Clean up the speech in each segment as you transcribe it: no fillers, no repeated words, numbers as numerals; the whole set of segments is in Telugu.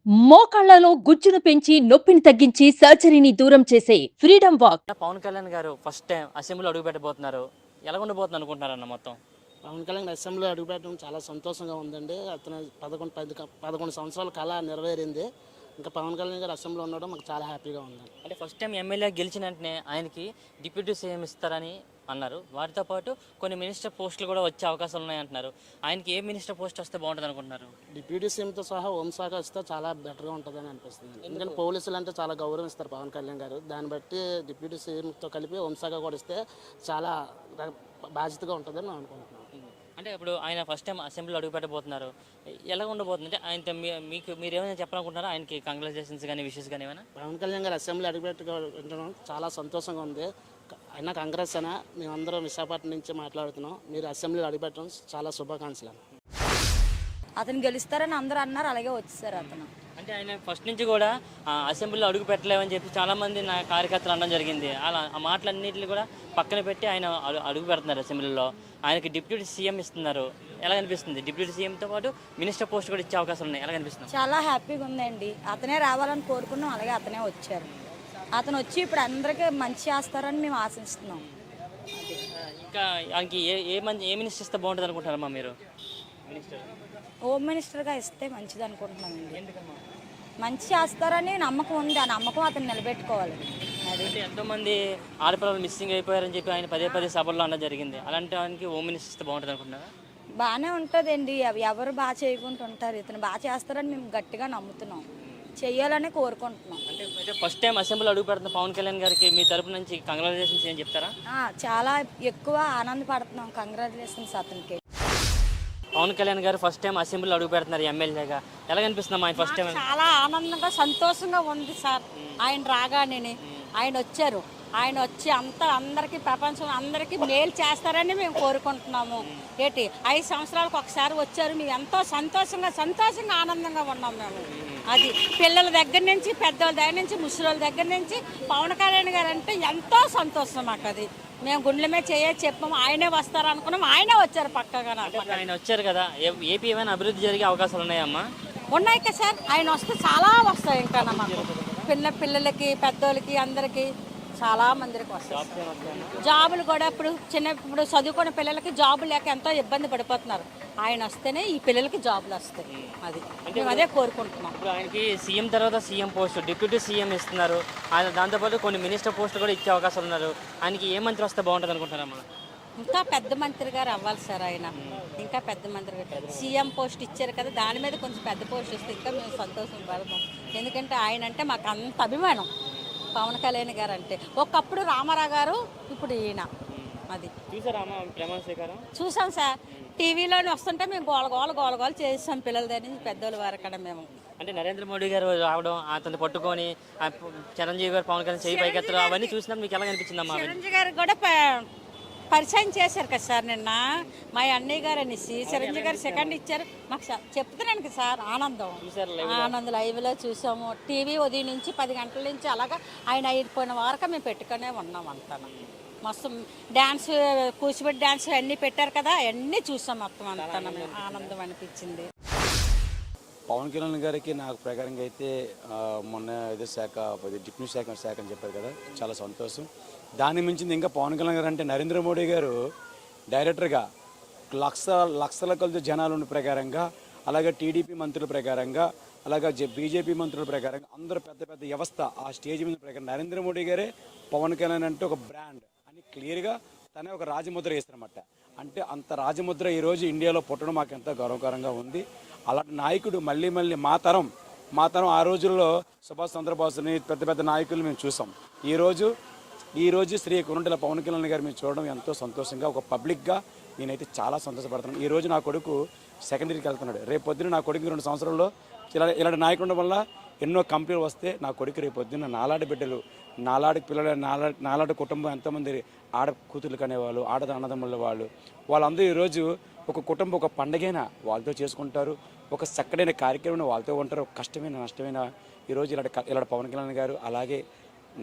మోకాళ్లలో గుజ్జును పెంచి నొప్పిని తగ్గించి సర్జరీని దూరం చేసే ఫ్రీడమ్ వాక్. పవన్ కళ్యాణ్ గారు ఫస్ట్ టైం అసెంబ్లీలో అడుగు పెట్టబోతున్నారు. ఎలా ఉండబోతుంది అనుకుంటున్నారన్న మొత్తం? పవన్ కళ్యాణ్ అసెంబ్లీలో అడుగుపెట్టడం చాలా సంతోషంగా ఉందండి. అతను 11 సంవత్సరాల కళ నెరవేరింది. ఇంకా పవన్ కళ్యాణ్ గారు అసెంబ్లీలో ఉండడం మాకు చాలా హ్యాపీగా ఉందండి. అంటే ఫస్ట్ టైం ఎమ్మెల్యే గెలిచిన వెంటనే ఆయనకి డిప్యూటీ సీఎం ఇస్తారని అన్నారు. వాటితో పాటు కొన్ని మినిస్టర్ పోస్టులు కూడా వచ్చే అవకాశాలు ఉన్నాయంటున్నారు. ఆయనకి ఏ మినిస్టర్ పోస్ట్ వస్తే బాగుంటుంది అనుకుంటున్నారు? డిప్యూటీ సీఎంతో సహా హోంశాఖ ఇస్తే చాలా బెటర్గా ఉంటుందని అనిపిస్తుంది. ఎందుకంటే పోలీసులు అంటే చాలా గౌరవం ఇస్తారు పవన్ కళ్యాణ్ గారు. దాన్ని బట్టి డిప్యూటీ సీఎంతో కలిపి హోంశాఖ కూడా ఇస్తే చాలా బాధ్యతగా ఉంటుందని నేను అనుకుంటున్నాను. అంటే ఇప్పుడు ఆయన ఫస్ట్ టైం అసెంబ్లీలో అడుగు పెట్టబోతున్నారు. ఎలా ఉండబోతుంది? అంటే ఆయనతో మీరు ఏమైనా చెప్పాలనుకుంటున్నారా? ఆయనకి కంగ్రాచులేషన్స్ కానీ విషెస్ కానీ ఏమైనా? పవన్ కళ్యాణ్ గారు అసెంబ్లీ అడుగుపెట్టడం చాలా సంతోషంగా ఉంది. అయినా కాంగ్రెస్ అయినా మేమందరం విశాఖపట్నం నుంచి మాట్లాడుతున్నాం. మీరు అసెంబ్లీలో అడుగుపెట్టడం చాలా శుభాకాంక్షలు. అతను గెలుస్తారని అందరూ అన్నారు, అలాగే వచ్చేసారు అతను. అంటే ఆయన ఫస్ట్ నుంచి కూడా అసెంబ్లీలో అడుగు పెట్టలేమని చెప్పి చాలామంది నా కార్యకర్తలు అనడం జరిగింది. అలా ఆ మాటలన్నింటినీ కూడా పక్కన పెట్టి ఆయన అడుగు పెడుతున్నారు అసెంబ్లీలో. ఆయనకి డిప్యూటీ సీఎం ఇస్తున్నారు. ఎలా అనిపిస్తుంది? డిప్యూటీ సీఎంతో పాటు మినిస్టర్ పోస్ట్ కూడా ఇచ్చే అవకాశాలు ఉన్నాయి. ఎలా అనిపిస్తుంది? చాలా హ్యాపీగా ఉందండి. అతనే రావాలని కోరుకున్నాం, అలాగే అతనే వచ్చారు. అతను వచ్చి ఇప్పుడు అందరికీ మంచి చేస్తారని మేము ఆశిస్తున్నాం. ఇంకా ఆయనకి ఏ మినిస్టర్ ఇస్తే బాగుంటుంది అనుకుంటారమ్మా మీరు? మినిస్టర్ హోమ్ మినిస్టర్గా ఇస్తే మంచిది అనుకుంటున్నామండి. మంచి చేస్తారని నమ్మకం ఉంది. ఆ నమ్మకం అతను నిలబెట్టుకోవాలి. అది ఎంతోమంది ఆడపిల్లలు మిస్సింగ్ అయిపోయారని చెప్పి ఆయన పదే సభల్లో అనడం జరిగింది. అలాంటి ఆయనకి హోమ్ మినిస్టర్ ఇస్తే బాగుంటుంది అనుకుంటున్నారా? బాగానే ఉంటుందండి. అవి ఎవరు బాగా చేయకుండా ఉంటారు. ఇతను బాగా చేస్తారని మేము గట్టిగా నమ్ముతున్నాం, చెయ్యాలని కోరుకుంటున్నాం. అంటే ఫస్ట్ టైం అసెంబ్లీలో అడుగు పెడుతున్న పవన్ కళ్యాణ్ గారికి మీ తరపు నుంచి కంగ్రాచులేషన్స్ ఏం చెప్తారా? చాలా ఎక్కువ ఆనందపడుతున్నాం. కంగ్రాచులేషన్స్ అతనికి. పవన్ కళ్యాణ్ గారు ఫస్ట్ టైం అసెంబ్లీలో అడుగు పెడుతున్నారు ఎమ్మెల్యేగా. ఎలా కనిపిస్తున్నాం ఆయన ఫస్ట్ టైం? చాలా ఆనందంగా సంతోషంగా ఉంది సార్. ఆయన రాగానే ఆయన వచ్చారు. ఆయన వచ్చి అందరికీ ప్రపంచం అందరికీ మేలు చేస్తారని మేము కోరుకుంటున్నాము. 5 సంవత్సరాలకు ఒకసారి వచ్చారు. మేము ఎంతో సంతోషంగా ఆనందంగా ఉన్నాం మేము. అది పిల్లల దగ్గర నుంచి పెద్దవాళ్ళ దగ్గర నుంచి ముసలి దగ్గర నుంచి పవన్ కళ్యాణ్ గారు అంటే ఎంతో సంతోషం మాకు. అది మేము గుండెల మీద చెప్పాము. ఆయనే వస్తారు అనుకున్నాం, ఆయనే వచ్చారు పక్కగా. ఆయన వచ్చారు కదా, ఏపీ ఏమైనా అభివృద్ధి జరిగే అవకాశాలు ఉన్నాయమ్మా? ఉన్నాయి కదా సార్. ఆయన వస్తే చాలా వస్తాయి. ఇంకా మాకు పిల్లలకి పెద్దోళ్ళకి అందరికీ చాలా మందికి వస్తాయి జాబులు కూడా. ఇప్పుడు చదువుకున్న పిల్లలకి జాబులు లేక ఎంతో ఇబ్బంది పడిపోతున్నారు. ఆయన వస్తేనే ఈ పిల్లలకి జాబులు వస్తాయి. అది మేము అదే కోరుకుంటున్నాం. ఇప్పుడు ఆయనకి సీఎం తర్వాత సీఎం పోస్ట్, డిప్యూటీ సీఎం ఇస్తున్నారు. ఆయన దాంతోపాటు కొన్ని మినిస్టర్ పోస్టులు కూడా ఇచ్చే అవకాశాలు ఉన్నారు. ఆయనకి ఏ మంత్రి వస్తే బాగుంటుంది అనుకుంటున్నారమ్మా? ఇంకా పెద్ద మంత్రి గారు అవ్వాలి సార్. ఆయన ఇంకా పెద్ద మంత్రి గారు సీఎం పోస్ట్ ఇచ్చారు కదా, దాని మీద కొంచెం పెద్ద పోస్ట్ ఇస్తే ఇంకా మేము సంతోషం పడతాం. ఎందుకంటే ఆయన అంటే మాకు అంత అభిమానం. పవన్ కళ్యాణ్ గారు అంటే ఒకప్పుడు రామారావు గారు, ఇప్పుడు ఈయన. అది చూసాం సార్. టీవీలోనే వస్తుంటే మేము గోల చేసాం. పిల్లల దగ్గర నుంచి పెద్దోళ్ళ వరకు మేము. అంటే నరేంద్ర మోడీ గారు రావడం, అతను పట్టుకొని చిరంజీవి గారు పవన్ కళ్యాణ్ చేయి పైకెత్తడం అవన్నీ చూసినా మీకు ఎలా అనిపించిందమ్మా? చిరంజీవి గారు కూడా పరిచయం చేశారు కదా సార్ నిన్న. మా అన్నయ్య గారు అనేసి చిరంజీవి గారు సెకండ్ ఇచ్చారు. మాకు చెప్తున్నాను కదా సార్, ఆనందం లైవ్లో చూసాము. టీవీ ఉదయం నుంచి 10 గంటల నుంచి అలాగా ఆయన అయిపోయిన వరకు మేము పెట్టుకునే ఉన్నాం. అంతా మస్తు డ్యాన్స్, కూచిపూడి డ్యాన్స్ అన్నీ పెట్టారు కదా, అవన్నీ చూసాం మొత్తం. అంతా ఆనందం అనిపించింది. పవన్ కళ్యాణ్ గారికి నాకు ప్రకారంగా అయితే మొన్న ఏదో డిప్యూటీ శాఖ అని చెప్పారు కదా, చాలా సంతోషం. దాన్ని మించింది ఇంకా పవన్ కళ్యాణ్ గారు అంటే నరేంద్ర మోడీ గారు డైరెక్టర్గా లక్షల కొలది జనాలు ఉన్న ప్రకారంగా, అలాగే టీడీపీ మంత్రుల ప్రకారంగా, అలాగే బీజేపీ మంత్రుల ప్రకారంగా అందరూ పెద్ద వ్యవస్థ ఆ స్టేజ్ మీద ప్రకారం నరేంద్ర మోడీ గారే పవన్ కళ్యాణ్ అంటే ఒక బ్రాండ్ అని క్లియర్గా తనే ఒక రాజముద్ర వేస్తారన్నమాట. అంటే అంత రాజముద్ర ఈరోజు ఇండియాలో పుట్టడం మాకు ఎంతో గౌరవకరంగా ఉంది. అలాంటి నాయకుడు మళ్ళీ మా తరం ఆ రోజుల్లో సుభాష్ చంద్రబోస్ని పెద్ద నాయకులు మేము చూసాం. ఈరోజు శ్రీ కొరంటెల పవన్ కళ్యాణ్ గారు మేము చూడడం ఎంతో సంతోషంగా, ఒక పబ్లిక్గా నేనైతే చాలా సంతోషపడుతున్నాను. ఈరోజు నా కొడుకు సెకండరీకి వెళ్తున్నాడు. రేపు పొద్దున నా కొడుకు 2 సంవత్సరాల్లో ఇలాంటి నాయకుడు ఉండడం వల్ల ఎన్నో కంపెనీలు వస్తే నా కొడుకు రేపు పొద్దున్న నాలాంటి బిడ్డలు, నాలాంటి పిల్లలు, నాలాంటి కుటుంబం ఎంతోమంది ఆడ కూతుర్లు కనేవాళ్ళు, అన్నదమ్ముల వాళ్ళందరూ ఈరోజు ఒక కుటుంబం ఒక పండగైనా వాళ్ళతో చేసుకుంటారు. ఒక చక్కడైన కార్యక్రమం వాళ్ళతో ఉంటారు. కష్టమైన నష్టమైన ఈరోజు ఇలాంటి పవన్ కళ్యాణ్ గారు, అలాగే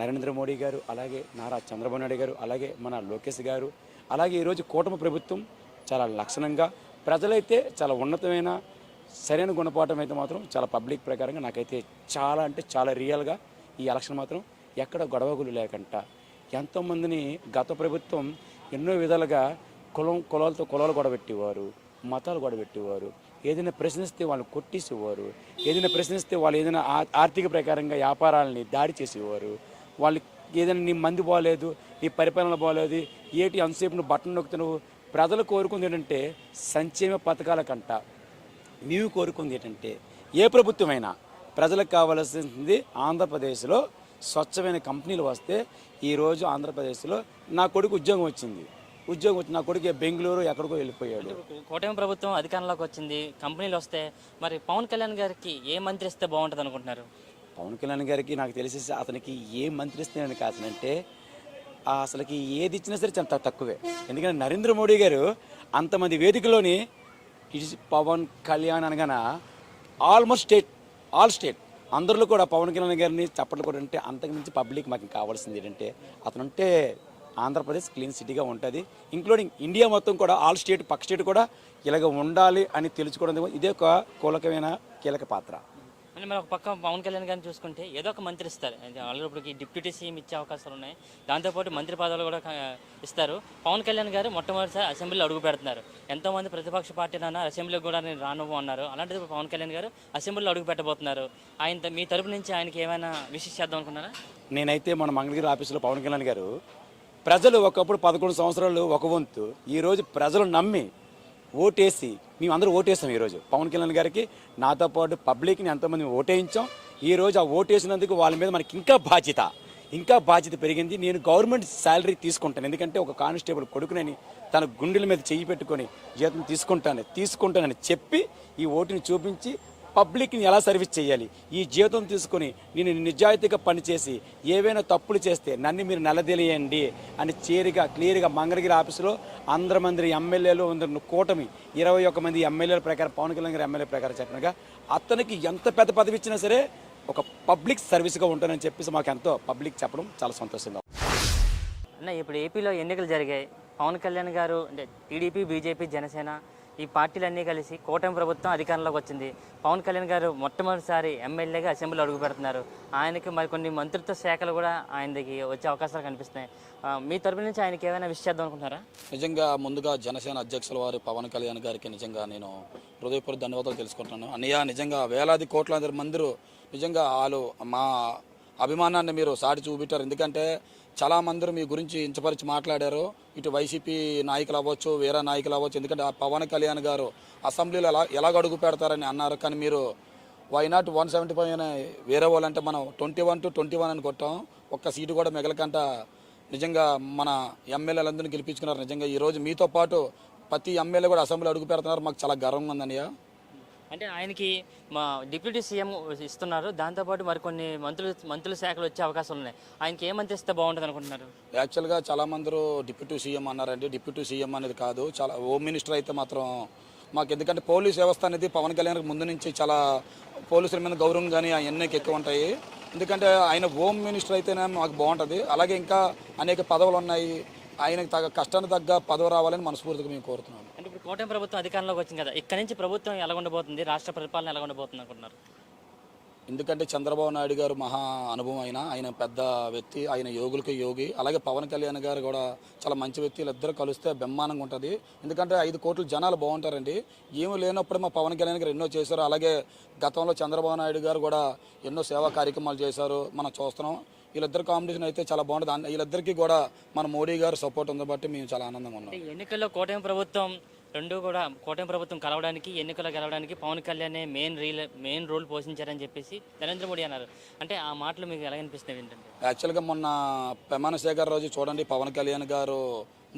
నరేంద్ర మోడీ గారు, అలాగే నారా చంద్రబాబు నాయుడు గారు, అలాగే మన లోకేష్ గారు, అలాగే ఈరోజు కూటమి ప్రభుత్వం చాలా లక్షణంగా, ప్రజలైతే చాలా ఉన్నతమైన సరైన గుణపాఠం అయితే మాత్రం చాలా పబ్లిక్ ప్రకారంగా నాకైతే చాలా అంటే చాలా రియల్గా ఈ ఎలక్షన్ మాత్రం ఎక్కడ గొడవగులు లేకుండా ఎంతోమందిని గత ప్రభుత్వం ఎన్నో విధాలుగా కులాలతో కులాలు గొడవపెట్టేవారు, మతాలు గొడవపెట్టేవారు, ఏదైనా ప్రశ్నిస్తే వాళ్ళు కొట్టేసేవారు, ఏదైనా ప్రశ్నిస్తే వాళ్ళు ఏదైనా ఆర్థిక ప్రకారంగా వ్యాపారాలని దాడి చేసేవారు, వాళ్ళు ఏదైనా నీ మంది బాగోలేదు, నీ పరిపాలన బాగోలేదు, ఏటి అంతసేపు నువ్వు బట్టలు నొక్కుతున్నావు. ప్రజలు కోరుకుంది ఏంటంటే సంక్షేమ పథకాల కంట మేము కోరుకుంది ఏంటంటే ఏ ప్రభుత్వమైనా ప్రజలకు కావాల్సింది ఆంధ్రప్రదేశ్లో స్వచ్ఛమైన కంపెనీలు వస్తే ఈరోజు ఆంధ్రప్రదేశ్లో నా కొడుకు ఉద్యోగం వచ్చింది, నా కొడుకు బెంగళూరు ఎక్కడికో వెళ్ళిపోయాడు. కూటమి ప్రభుత్వం అధికారంలోకి వచ్చింది, కంపెనీలు వస్తే మరి పవన్ కళ్యాణ్ గారికి ఏ మంత్రి ఇస్తే బాగుంటుంది అనుకుంటున్నారు? పవన్ కళ్యాణ్ గారికి నాకు తెలిసి అతనికి ఏ మంత్రి ఇస్తున్నాడని కాదనంటే అసలుకి ఏది ఇచ్చినా సరే చాలా తక్కువే. ఎందుకంటే నరేంద్ర మోడీ గారు అంతమంది వేదికలోని పవన్ కళ్యాణ్ అనగానే ఆల్మోస్ట్ ఆల్ స్టేట్ అందరిలో కూడా పవన్ కళ్యాణ్ గారిని చప్పట్లు కూడా అంటే అంతకు మించి పబ్లిక్ మాకు కావాల్సింది ఏంటంటే అతను అంటే ఆంధ్రప్రదేశ్ క్లీన్ సిటీగా ఉంటుంది, ఇంక్లూడింగ్ ఇండియా మొత్తం కూడా ఆల్ స్టేట్ పక్క స్టేట్ కూడా ఇలాగ ఉండాలి అని తెలుసుకోవడం ఇదే ఒక కీలక పాత్ర. అంటే మరి ఒక పక్క పవన్ కళ్యాణ్ గారిని చూసుకుంటే ఏదో ఒక మంత్రి ఇస్తారు, ఆల్రెడీ ఇప్పటికి డిప్యూటీ సీఎం ఇచ్చే అవకాశాలు ఉన్నాయి, దాంతోపాటు మంత్రి పదవులు కూడా ఇస్తారు. పవన్ కళ్యాణ్ గారు మొట్టమొదటిసారి అసెంబ్లీలో అడుగు పెడుతున్నారు. ఎంతోమంది ప్రతిపక్ష పార్టీలన్నా అసెంబ్లీకి కూడా నేను రానువ్వు అన్నారు, అలాంటిది పవన్ కళ్యాణ్ గారు అసెంబ్లీలో అడుగు పెట్టబోతున్నారు. ఆయన మీ తరపు నుంచి ఆయనకి ఏమైనా విషయం చేద్దాం అనుకున్నారా? నేనైతే మన మంగళగిరి ఆఫీసులో పవన్ కళ్యాణ్ గారు ప్రజలు ఒకప్పుడు 11 సంవత్సరాలు ఒక వంతు, ఈరోజు ప్రజలు నమ్మి ఓటేసి మేము అందరూ ఓటేస్తాం. ఈరోజు పవన్ కళ్యాణ్ గారికి నాతో పాటు పబ్లిక్ని ఎంతోమంది ఓటేయించాం. ఈరోజు ఆ ఓటేసినందుకు వాళ్ళ మీద మనకి ఇంకా బాధ్యత పెరిగింది. నేను గవర్నమెంట్ శాలరీ తీసుకుంటాను, ఎందుకంటే ఒక కానిస్టేబుల్ కొడుకునని తన గుండెల మీద చెయ్యి పెట్టుకొని జీతం తీసుకుంటానని చెప్పి ఈ ఓటుని చూపించి పబ్లిక్ని ఎలా సర్వీస్ చేయాలి, ఈ జీతం తీసుకొని నేను నిజాయితీగా పనిచేసి ఏవైనా తప్పులు చేస్తే నన్ను మీరు నిలదీయండి అని క్లియర్గా మంగళగిరి ఆఫీసులో మంది ఎమ్మెల్యేలు కూటమి 21 మంది ఎమ్మెల్యేల ప్రకారం పవన్ కళ్యాణ్ గారి ఎమ్మెల్యే ప్రకారం చెప్పినగా అతనికి ఎంత పెద్ద పదవి ఇచ్చినా సరే ఒక పబ్లిక్ సర్వీస్గా ఉంటానని చెప్పేసి మాకు ఎంతో పబ్లిక్ చెప్పడం చాలా సంతోషంగా. అన్న, ఇప్పుడు ఏపీలో ఎన్నికలు జరిగాయి. పవన్ కళ్యాణ్ గారు అంటే టీడీపీ, బీజేపీ, జనసేన ఈ పార్టీలన్నీ కలిసి కూటమి ప్రభుత్వం అధికారంలోకి వచ్చింది. పవన్ కళ్యాణ్ గారు మొట్టమొదటిసారి ఎమ్మెల్యేగా అసెంబ్లీలో అడుగు పెడుతున్నారు. ఆయనకి మరికొన్ని మంత్రిత్వ శాఖలు కూడా ఆయనకి వచ్చే అవకాశాలు కనిపిస్తున్నాయి. మీ తరపు నుంచి ఆయనకి ఏమైనా విషయం చేద్దాం అనుకుంటున్నారా? నిజంగా ముందుగా జనసేన అధ్యక్షుల వారు పవన్ కళ్యాణ్ గారికి నిజంగా నేను హృదయపూర్వక ధన్యవాదాలు తెలుసుకుంటున్నాను. అన్నయ్య, నిజంగా వేలాది కోట్లాది మంది నిజంగా వాళ్ళు మా అభిమానాన్ని మీరు సాటి చూపెట్టారు. ఎందుకంటే చాలామంది మీ గురించి ఇంచపరిచి మాట్లాడారు, ఇటు వైసీపీ నాయకులు అవ్వచ్చు, వేరే నాయకులు అవ్వచ్చు. ఎందుకంటే పవన్ కళ్యాణ్ గారు అసెంబ్లీలో ఎలాగ అడుగు పెడతారని అన్నారు. కానీ మీరు వై నాట్ 175 అని వేరే వాళ్ళంటే మనం 21 to 21 అని కొట్టాం, ఒక్క సీటు కూడా మిగలకంట నిజంగా మన ఎమ్మెల్యేలందరినీ గెలిపించుకున్నారు. నిజంగా ఈరోజు మీతో పాటు ప్రతి ఎమ్మెల్యే కూడా అసెంబ్లీ అడుగు పెడుతున్నారు, మాకు చాలా గర్వంగా ఉందన్నయ్య. అంటే ఆయనకి మా డిప్యూటీ సీఎం ఇస్తున్నారు, దాంతోపాటు మరికొన్ని మంత్రుల శాఖలు వచ్చే అవకాశాలు ఉన్నాయి. ఆయనకి ఏ మంత్రి ఇస్తే బాగుంటుంది అనుకుంటున్నారు? యాక్చువల్గా చాలామంది డిప్యూటీ సీఎం అన్నారండి. డిప్యూటీ సీఎం అనేది కాదు, చాలా హోమ్ మినిస్టర్ అయితే మాత్రం మాకు, ఎందుకంటే పోలీస్ వ్యవస్థ అనేది పవన్ కళ్యాణ్ ముందు నుంచి చాలా పోలీసుల మీద గౌరవం కానీ అవన్నీ ఎక్కువ ఉంటాయి. ఎందుకంటే ఆయన హోమ్ మినిస్టర్ అయితేనే మాకు బాగుంటుంది. అలాగే ఇంకా అనేక పదవులు ఉన్నాయి, ఆయనకు కష్టానికి తగ్గ పదవి రావాలని మనస్ఫూర్తిగా మేము కోరుతున్నాం. అంటే ఇప్పుడు కూటమి ప్రభుత్వం అధికారంలోకి వచ్చింది కదా, ఇక్కడ నుంచి ప్రభుత్వం ఎలా ఉండబోతుంది, రాష్ట్ర పరిపాలన ఎలా ఉండబోతుంది అనుకుంటున్నారు? ఎందుకంటే చంద్రబాబు నాయుడు గారు మహా అనుభవం ఆయన పెద్ద వ్యక్తి, ఆయన యోగులకి యోగి. అలాగే పవన్ కళ్యాణ్ గారు కూడా చాలా మంచి వ్యక్తి. వీళ్ళిద్దరు కలిస్తే బ్రహ్మాండంగా ఉంటుంది. ఎందుకంటే 5 కోట్ల జనాలు బాగుంటారండి. ఏమీ లేనప్పుడు మా పవన్ కళ్యాణ్ గారు ఎన్నో చేశారు. అలాగే గతంలో చంద్రబాబు నాయుడు గారు కూడా ఎన్నో సేవా కార్యక్రమాలు చేశారు, మనం చూస్తున్నాం. వీళ్ళిద్దరు కాంపిటీషన్ అయితే చాలా బాగుంటుంది. వీళ్ళిద్దరికీ కూడా మన మోడీ గారు సపోర్ట్ ఉంది బట్టి మేము చాలా ఆనందంగా ఉన్నాం. ఎన్నికల్లో కూటమి ప్రభుత్వం కలవడానికి, ఎన్నికల్లో గెలవడానికి పవన్ కళ్యాణ్ మెయిన్ రోల్ పోషించారని చెప్పేసి నరేంద్ర మోడీ అన్నారు. అంటే ఆ మాటలు మీకు ఎలా అనిపిస్తుంది ఏంటంటే? యాక్చువల్గా మొన్న ప్రమాణ స్వీకార రోజు చూడండి, పవన్ కళ్యాణ్ గారు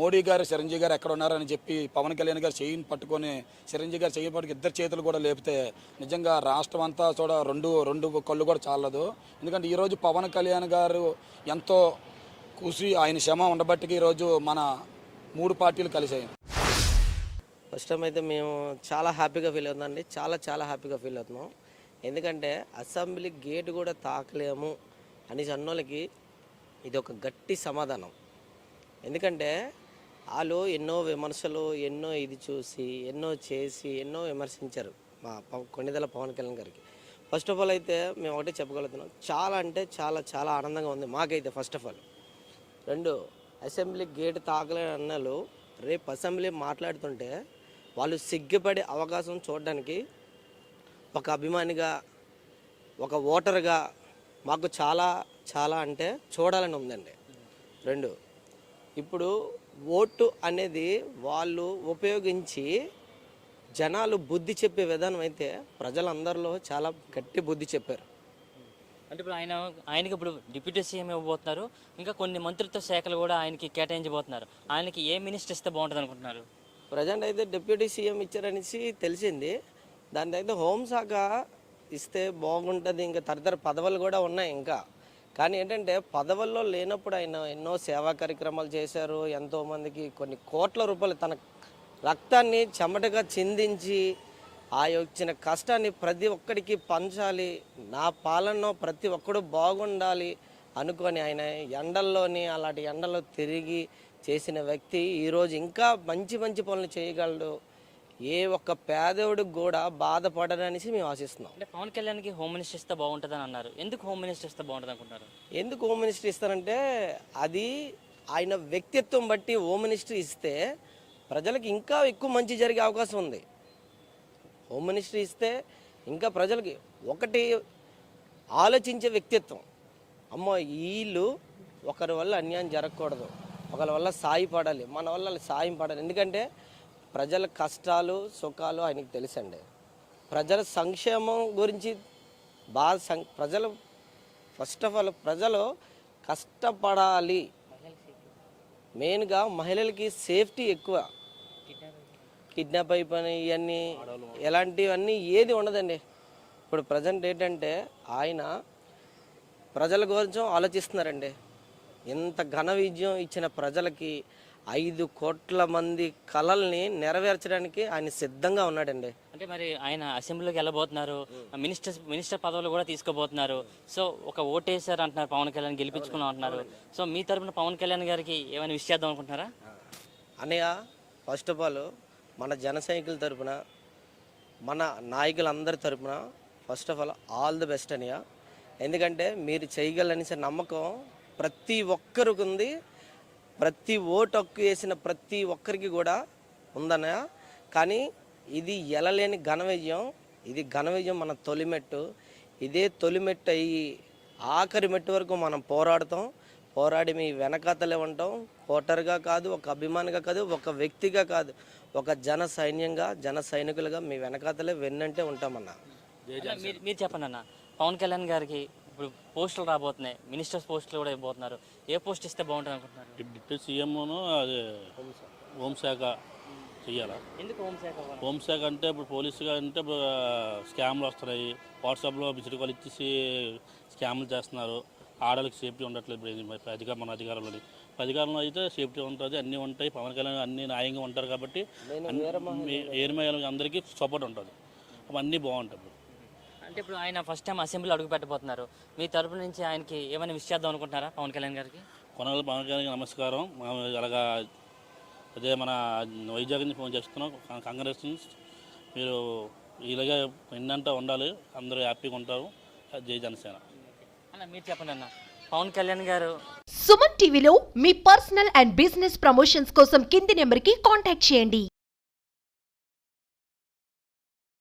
మోడీ గారు చిరంజీవి గారు ఎక్కడ ఉన్నారని చెప్పి పవన్ కళ్యాణ్ గారు చెయ్యిని పట్టుకొని చిరంజీవి గారు చెయ్యి పట్టుకు ఇద్దరు చేతులు కూడా లేపితే నిజంగా రాష్ట్రం అంతా రెండు కళ్ళు కూడా చాలదు. ఎందుకంటే ఈరోజు పవన్ కళ్యాణ్ గారు ఎంతో కృషి, ఆయన శ్రమ ఉండబట్టికి ఈరోజు మన 3 పార్టీలు కలిసాయి. ఫస్ట్ టైం అయితే మేము చాలా హ్యాపీగా ఫీల్ అవుతుందండి, చాలా హ్యాపీగా ఫీల్ అవుతున్నాం. ఎందుకంటే అసెంబ్లీ గేట్ కూడా తాకలేము అనేసి అన్నోళ్ళకి ఇది ఒక గట్టి సమాధానం. ఎందుకంటే వాళ్ళు ఎన్నో విమర్శలు, ఎన్నో ఇది చూసి, ఎన్నో చేసి, ఎన్నో విమర్శించారు. కొణిదెల పవన్ కళ్యాణ్ గారికి. ఫస్ట్ ఆఫ్ ఆల్ అయితే మేము ఒకటే చెప్పగలుగుతున్నాం, చాలా అంటే చాలా చాలా ఆనందంగా ఉంది మాకైతే. First of all 2 assembly gate తాకలేని అన్నలు రేపు అసెంబ్లీ మాట్లాడుతుంటే వాళ్ళు సిగ్గుపడే అవకాశం చూడడానికి ఒక అభిమానిగా, ఒక ఓటర్గా మాకు చాలా చాలా అంటే చూడాలని ఉందండి. 2 ఇప్పుడు ఓటు అనేది వాళ్ళు ఉపయోగించి జనాలు బుద్ధి చెప్పే విధానం అయితే ప్రజలందరిలో చాలా గట్టి బుద్ధి చెప్పారు. అంటే ఇప్పుడు ఆయనకి ఇప్పుడు డిప్యూటీ సీఎం ఇవ్వబోతున్నారు, ఇంకా కొన్ని మంత్రిత్వ శాఖలు కూడా ఆయనకి కేటాయించబోతున్నారు. ఆయనకి ఏ మినిస్టర్ ఇస్తే బాగుంటుంది అనుకుంటున్నారు? ప్రజెంట్ అయితే డిప్యూటీ సీఎం ఇచ్చారనేసి తెలిసింది. దాని అయితే హోంశాఖ ఇస్తే బాగుంటుంది. ఇంకా తదితర పదవులు కూడా ఉన్నాయి ఇంకా. కానీ ఏంటంటే పదవుల్లో లేనప్పుడు ఆయన ఎన్నో సేవా కార్యక్రమాలు చేశారు. ఎంతోమందికి కొన్ని కోట్ల రూపాయలు తన రక్తాన్ని చెమటగా చిందించి ఆ వచ్చిన కష్టాన్ని ప్రతి ఒక్కడికి పంచాలి, నా పాలనలో ప్రతి ఒక్కడు బాగుండాలి అనుకొని ఆయన ఎండల్లోని అలాంటి ఎండల్లో తిరిగి చేసిన వ్యక్తి ఈరోజు ఇంకా మంచి మంచి పనులు చేయగలడు. ఏ ఒక్క పేదవుడికి కూడా బాధపడరనేసి మేము ఆశిస్తున్నాం. అంటే పవన్ కళ్యాణ్కి హోమ్ మినిస్టర్ ఇస్తే బాగుంటుంది అని అన్నారు. ఎందుకు హోమ్ మినిస్టర్ ఇస్తే బాగుంటుంది అనుకుంటున్నారు? ఎందుకు హోమ్ మినిస్టర్ ఇస్తారంటే అది ఆయన వ్యక్తిత్వం బట్టి హోమ్ మినిస్టర్ ఇస్తే ప్రజలకు ఇంకా ఎక్కువ మంచి జరిగే అవకాశం ఉంది. హోమ్ మినిస్టర్ ఇస్తే ఇంకా ప్రజలకి ఒకటి ఆలోచించే వ్యక్తిత్వం, అమ్మో వీళ్ళు ఒకరి వల్ల అన్యాయం జరగకూడదు, ఒకరి వల్ల సాయపడాలి, మన వల్ల సాయం పడాలి. ఎందుకంటే ప్రజల కష్టాలు సుఖాలు ఆయనకి తెలుసండి. ప్రజల సంక్షేమం గురించి ప్రజలు ఫస్ట్ ఆఫ్ ఆల్ ప్రజలు కష్టపడాలి. మెయిన్గా మహిళలకి సేఫ్టీ ఎక్కువ. కిడ్నాప్ అయిపోయిన ఇవన్నీ ఎలాంటివన్నీ ఏది ఉండదండి. ఇప్పుడు ప్రజెంట్ ఏంటంటే ఆయన ప్రజల గురించి ఆలోచిస్తున్నారండి. ఎంత ఘన విజయం ఇచ్చిన ప్రజలకి 5 కోట్ల మంది కలల్ని నెరవేర్చడానికి ఆయన సిద్ధంగా ఉన్నాడండి. అంటే మరి ఆయన అసెంబ్లీలోకి వెళ్ళబోతున్నారు, మినిస్టర్ పదవులు కూడా తీసుకోబోతున్నారు. సో ఒక ఓటేసారు అంటున్నారు, పవన్ కళ్యాణ్ గెలిపించుకున్నాం అంటున్నారు. సో మీ తరపున పవన్ కళ్యాణ్ గారికి ఏమైనా విష్ చేద్దాం అనుకుంటున్నారా? అన్నయ్య, ఫస్ట్ ఆఫ్ ఆల్ మన జన సైనికుల తరపున, మన నాయకులందరి తరపున first of all the best అన్నయ్య. ఎందుకంటే మీరు చేయగలనేసి నమ్మకం ప్రతి ఒక్కరికి ఉంది. ప్రతి ఓటు హక్కు వేసిన ప్రతి ఒక్కరికి కూడా ఉందన్నయ్య. కానీ ఇది ఎలలేని ఘన విజయం. ఇది ఘన విజయం మన తొలిమెట్టు. ఇదే తొలిమెట్టు అయ్యి ఆఖరి మెట్టు వరకు మనం పోరాడి మీ వెనకాతలే ఉంటాం. ఓటర్గా కాదు, ఒక అభిమానిగా కాదు, ఒక వ్యక్తిగా కాదు, ఒక జన సైనికులుగా మీ వెనకాతలే వెన్నంటే ఉంటామన్న. మీరు చెప్పండి అన్న, పవన్ కళ్యాణ్ గారికి ఇప్పుడు పోస్టులు రాబోతున్నాయి, మినిస్టర్స్ పోస్టులు కూడా ఇవ్వబోతున్నారు. ఏ పోస్ట్ ఇస్తే బాగుంటుంది అనుకుంటున్నారు? డిప్యూటీ సీఎంను అది హోంశాఖ చెయ్యాలా? ఎందుకు హోంశాఖ? హోంశాఖ అంటే ఇప్పుడు పోలీసుగా అంటే స్కామ్లు వస్తున్నాయి, వాట్సాప్లో మిస్డ్ కాల్ ఇచ్చేసి స్కామ్లు చేస్తున్నారు. ఆడలకు సేఫ్టీ ఉండట్లేదు. మన అధికారంలో అయితే సేఫ్టీ ఉంటుంది, అన్నీ ఉంటాయి. పవన్ కళ్యాణ్ అన్ని న్యాయంగా ఉంటారు కాబట్టి ఏర్మయ్య అందరికీ సపోర్ట్ ఉంటుంది, అవన్నీ బాగుంటుంది. అంటే ఇప్పుడు ఆయన ఫస్ట్ టైం అసెంబ్లీలో అడుగు పెట్టబోతున్నారు. మీ తరపు నుంచి ఆయనకి ఏమైనా విష్ చేద్దాం అనుకుంటున్నారా పవన్ కళ్యాణ్ గారికి? కొనగల పవన్ కళ్యాణ్ నమస్కారం. అలాగా అదే మన వైజాగ్ నుంచి ఫోన్ చేస్తున్నాం. కాంగ్రెస్ నుంచి మీరు ఇలాగే ఎన్నంతా ఉండాలి, అందరూ హ్యాపీగా ఉంటారు. జై జనసేన. అన్న మీరు చెప్పండి అన్న, పవన్ కళ్యాణ్ గారు సుమన్ టీవీలో మీ పర్సనల్ అండ్ బిజినెస్ ప్రమోషన్స్ కోసం కింది నెంబర్కి కాంటాక్ట్ చేయండి.